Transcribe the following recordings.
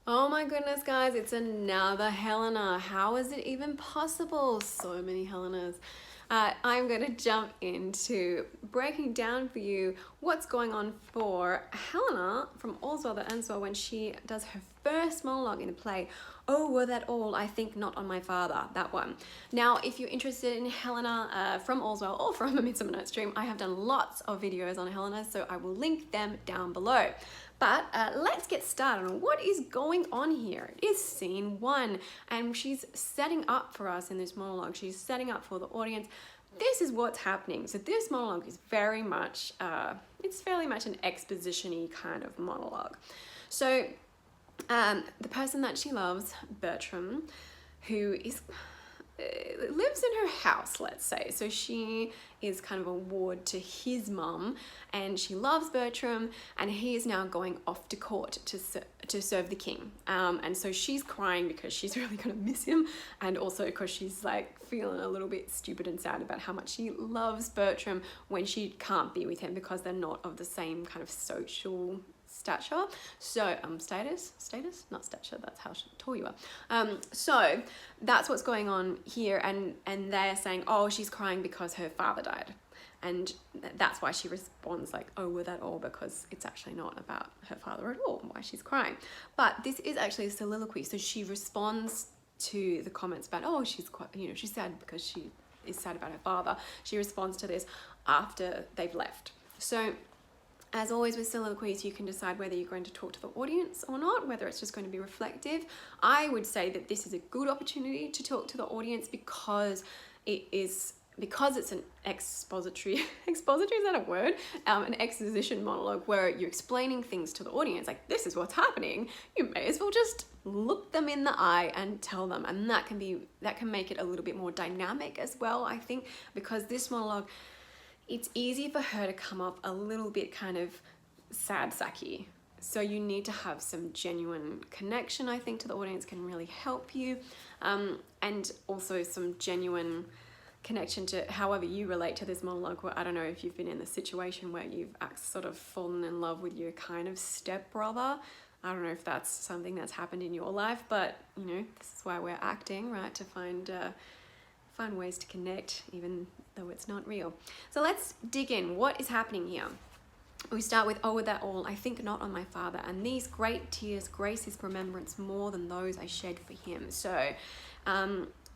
Oh my goodness, guys, it's another Helena. How is it even possible? So many Helenas. I'm going to jump into breaking down for you what's going on for Helena from All's Well That Ends Well when she does her first monologue in a play. Oh, were that all? I think not on my father, that one. Now, if you're interested in Helena from All's Well or from A Midsummer Night's Dream, I have done lots of videos on Helena, so I will link them down below. But let's get started on what is going on here. It is scene one, and she's setting up for us in this monologue. She's setting up for the audience. This is what's happening. So this monologue is very much, it's fairly much an exposition-y kind of monologue. So the person that she loves, Bertram, who is lives in her house, let's say. So she is kind of a ward to his mum, and she loves Bertram, and he is now going off to court to serve the king. And so she's crying because she's really gonna miss him, and also because she's like feeling a little bit stupid and sad about how much she loves Bertram when she can't be with him because they're not of the same kind of social stature. So status, not stature, that's how tall you are. So that's what's going on here, and they're saying, oh, she's crying because her father died, and that's why she responds like, oh, were that all? Because it's actually not about her father at all why she's crying. But this is actually a soliloquy, so she responds to the comments about, oh, she's quite, she's sad because she is sad about her father. She responds to this after they've left. So as always with soliloquies, you can decide whether you're going to talk to the audience or not, whether it's just going to be reflective. I would say that this is a good opportunity to talk to the audience because it's an expository, is that a word? An exposition monologue where you're explaining things to the audience, like this is what's happening. You may as well just look them in the eye and tell them, and that can make it a little bit more dynamic as well, I think, because this monologue, it's easy for her to come off a little bit kind of sad sacky. So you need to have some genuine connection, I think, to the audience can really help you. And also some genuine connection to however you relate to this monologue. Where I don't know if you've been in the situation where you've sort of fallen in love with your kind of stepbrother. I don't know if that's something that's happened in your life, but this is why we're acting, right? To find ways to connect, even though it's not real. So let's dig in. What is happening here? We start with, oh, were that all? I think not on my father. And these great tears grace his remembrance more than those I shed for him. So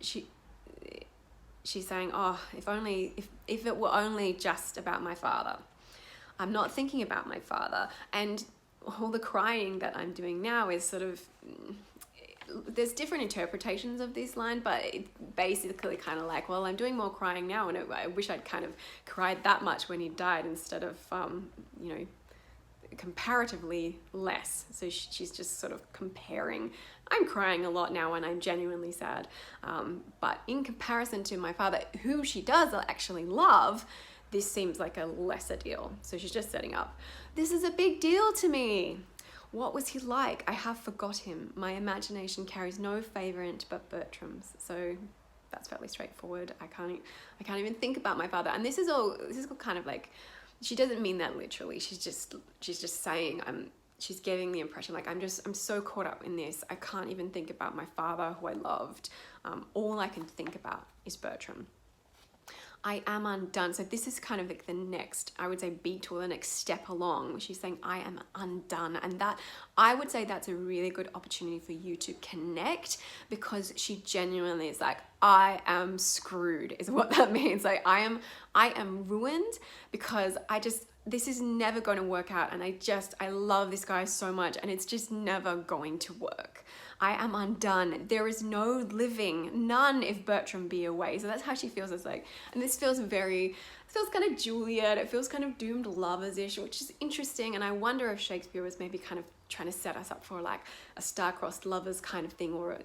she's saying, oh, if it were only just about my father. I'm not thinking about my father. And all the crying that I'm doing now is sort of, there's different interpretations of this line, but it's basically kind of like, well, I'm doing more crying now, and I wish I'd kind of cried that much when he died instead of, comparatively less. So she's just sort of comparing. I'm crying a lot now and I'm genuinely sad. But in comparison to my father, who she does actually love, this seems like a lesser deal. So she's just setting up. This is a big deal to me. What was he like? I have forgot him. My imagination carries no favourite but Bertram's. So that's fairly straightforward. I can't even think about my father. And this is all kind of like, she doesn't mean that literally. She's just saying, she's getting the impression like, I'm so caught up in this. I can't even think about my father who I loved. All I can think about is Bertram. I am undone. So this is kind of like the next, I would say, beat or the next step along. She's saying, I am undone. And that, I would say that's a really good opportunity for you to connect, because she genuinely is like, I am screwed is what that means. Like I am ruined because this is never going to work out. And I love this guy so much, and it's just never going to work. I am undone. There is no living, none if Bertram be away. So that's how she feels. It's like, and this feels kind of Juliet. It feels kind of doomed lovers-ish, which is interesting. And I wonder if Shakespeare was maybe kind of trying to set us up for like a star-crossed lovers kind of thing, or,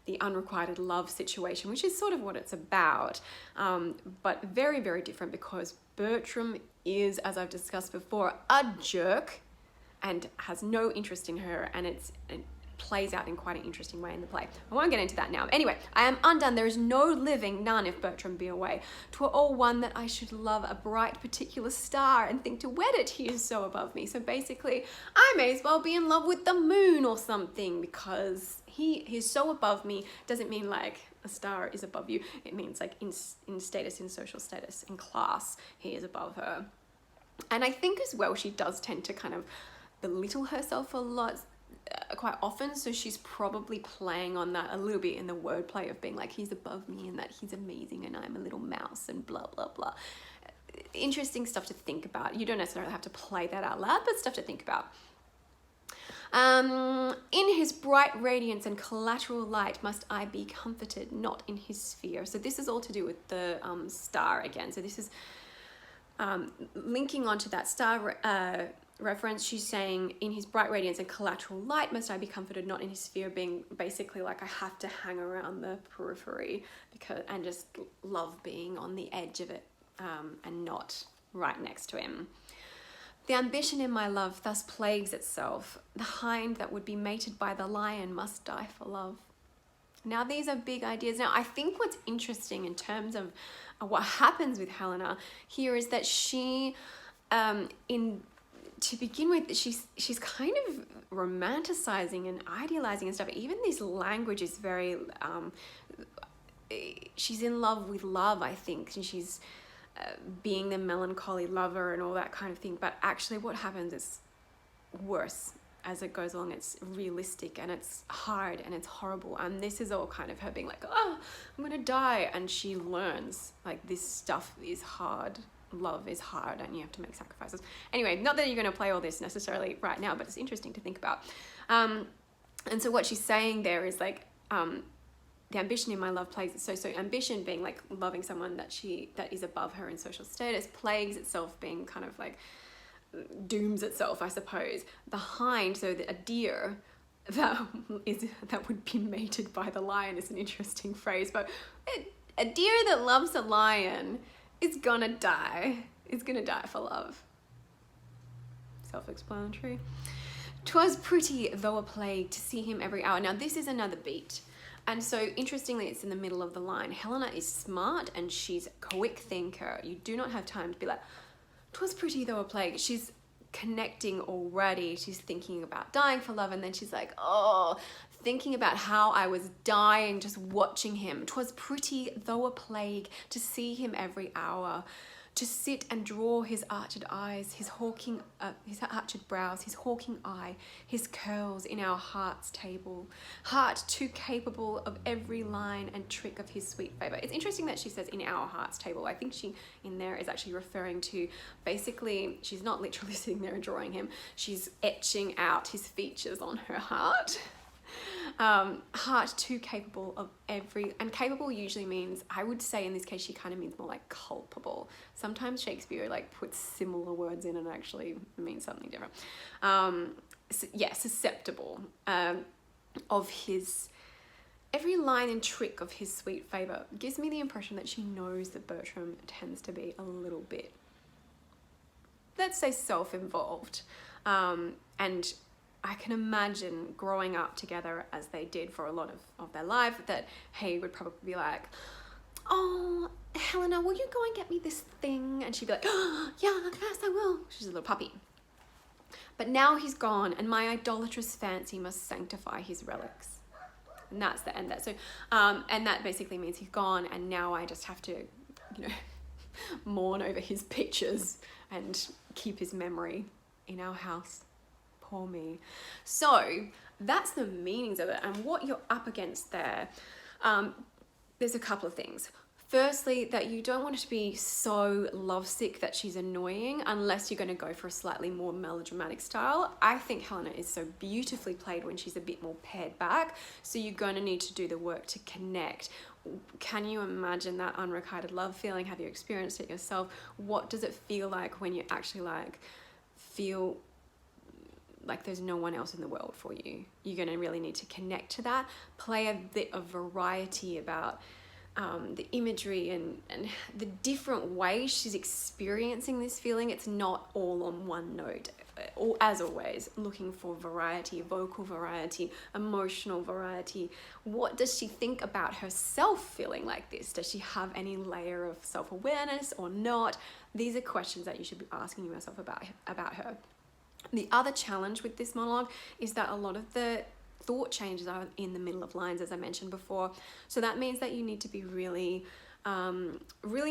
the unrequited love situation, which is sort of what it's about. But very, very different, because Bertram is, as I've discussed before, a jerk and has no interest in her. And plays out in quite an interesting way in the play. I won't get into that now. Anyway, I am undone. There is no living, none if Bertram be away. 'Twere all one that I should love a bright particular star and think to wed it, he is so above me. So basically, I may as well be in love with the moon or something, because he's so above me. Doesn't mean like a star is above you. It means like in status, in social status, in class, he is above her. And I think as well, she does tend to kind of belittle herself a lot, quite often. So she's probably playing on that a little bit in the wordplay of being like, he's above me and that he's amazing and I'm a little mouse and blah, blah, blah. Interesting stuff to think about. You don't necessarily have to play that out loud, but stuff to think about. In his bright radiance and collateral light must I be comforted, not in his sphere. So this is all to do with the star again. So this is linking onto that star reference. She's saying, in his bright radiance and collateral light must I be comforted, not in his sphere, being basically like I have to hang around the periphery and just love being on the edge of it and not right next to him. The ambition in my love thus plagues itself. The hind that would be mated by the lion must die for love. Now, these are big ideas. Now, I think what's interesting in terms of what happens with Helena here is that she, to begin with, she's kind of romanticizing and idealizing and stuff. Even this language is very, she's in love with love, I think, and she's being the melancholy lover and all that kind of thing. But actually what happens is worse as it goes along. It's realistic and it's hard and it's horrible. And this is all kind of her being like, oh, I'm gonna die. And she learns like this stuff is hard. Love is hard and you have to make sacrifices. Anyway, not that you're going to play all this necessarily right now, but it's interesting to think about. And so what she's saying there is like, the ambition in my love plagues. So ambition being like loving someone that is above her in social status, plagues itself being kind of like dooms itself, I suppose. The hind, so a deer that would be mated by the lion is an interesting phrase, but a deer that loves a lion is gonna die. It's gonna die for love. Self-explanatory. 'Twas pretty, though a plague, to see him every hour. Now this is another beat. And so interestingly, it's in the middle of the line. Helena is smart and she's a quick thinker. You do not have time to be like, 'twas pretty though a plague. She's connecting already. She's thinking about dying for love. And then she's like, oh, thinking about how I was dying just watching him. 'Twas pretty though a plague to see him every hour. To sit and draw his arched eyes, his arched brows, his hawking eye, his curls in our heart's table. Heart too capable of every line and trick of his sweet favour. It's interesting that she says in our heart's table. I think she in there is actually referring to, basically, she's not literally sitting there and drawing him. She's etching out his features on her heart. Heart too capable of every, and capable usually means, I would say in this case, she kind of means more like culpable. Sometimes Shakespeare like puts similar words in and actually means something different. Susceptible of his, every line and trick of his sweet favour. Gives me the impression that she knows that Bertram tends to be a little bit, let's say, self-involved, and I can imagine growing up together as they did for a lot of their life, that he would probably be like, oh, Helena, will you go and get me this thing? And she'd be like, oh, yeah, yes, I will. She's a little puppy. But now he's gone and my idolatrous fancy must sanctify his relics. And that's the end there. So, and that basically means he's gone and now I just have to, mourn over his pictures and keep his memory in our house. Poor me. So that's the meanings of it and what you're up against there. There's a couple of things. Firstly, that you don't want her to be so lovesick that she's annoying unless you're going to go for a slightly more melodramatic style. I think Helena is so beautifully played when she's a bit more pared back. So you're going to need to do the work to connect. Can you imagine that unrequited love feeling? Have you experienced it yourself? What does it feel like when you actually feel like there's no one else in the world for you? You're going to really need to connect to that. Play a bit of variety about the imagery and the different ways she's experiencing this feeling. It's not all on one note. as always, looking for variety, vocal variety, emotional variety. What does she think about herself feeling like this? Does she have any layer of self-awareness or not? These are questions that you should be asking yourself about her. The other challenge with this monologue is that a lot of the thought changes are in the middle of lines, as I mentioned before. So that means that you need to be really on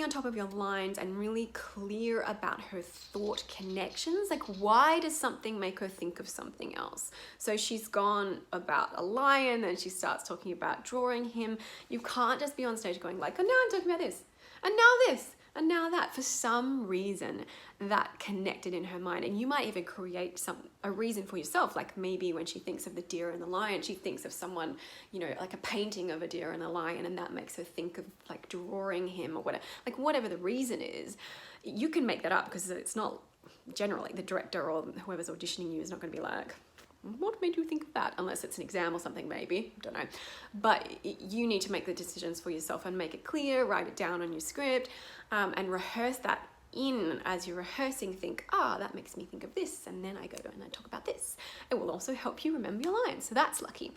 top of your lines and really clear about her thought connections. Like, why does something make her think of something else? So she's gone about a lion and she starts talking about drawing him. You can't just be on stage going like, oh, now I'm talking about this, and now this, and now that. For some reason that connected in her mind, and you might even create a reason for yourself. Like maybe when she thinks of the deer and the lion, she thinks of someone, you know, like a painting of a deer and a lion, and that makes her think of like drawing him or whatever. Like whatever the reason is, you can make that up, because it's not generally the director or whoever's auditioning you is not going to be like, what made you think of that? Unless it's an exam or something, maybe, don't know. But you need to make the decisions for yourself and make it clear, write it down on your script, and rehearse that in. As you're rehearsing, think, that makes me think of this, and then I go and I talk about this. It will also help you remember your lines, so that's lucky.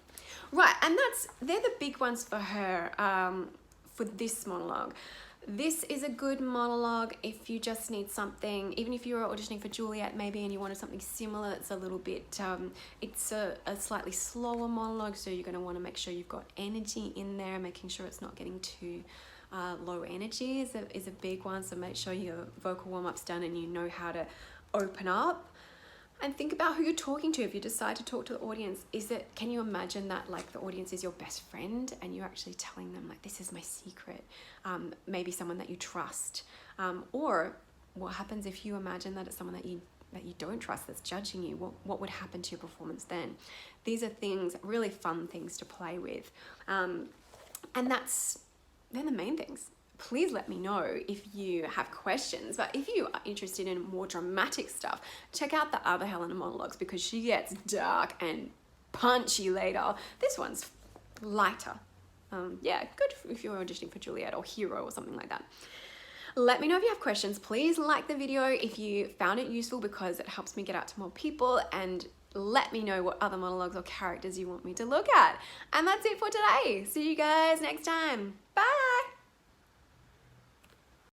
Right, and they're the big ones for her, for this monologue. This is a good monologue if you just need something, even if you're auditioning for Juliet maybe and you wanted something similar that's a little bit, it's a slightly slower monologue, so you're going to want to make sure you've got energy in there, making sure it's not getting too low energy is a big one. So make sure your vocal warm-up's done and you know how to open up. And think about who you're talking to. If you decide to talk to the audience, can you imagine that like the audience is your best friend and you're actually telling them like, this is my secret, maybe someone that you trust, or what happens if you imagine that it's someone that you don't trust, that's judging you? What would happen to your performance then? These are things, really fun things to play with, and they're the main things. Please let me know if you have questions. But if you are interested in more dramatic stuff, check out the other Helena monologues, because she gets dark and punchy later. This one's lighter. Yeah, good if you're auditioning for Juliet or Hero or something like that. Let me know if you have questions. Please like the video if you found it useful, because it helps me get out to more people, and let me know what other monologues or characters you want me to look at. And that's it for today. See you guys next time. Bye.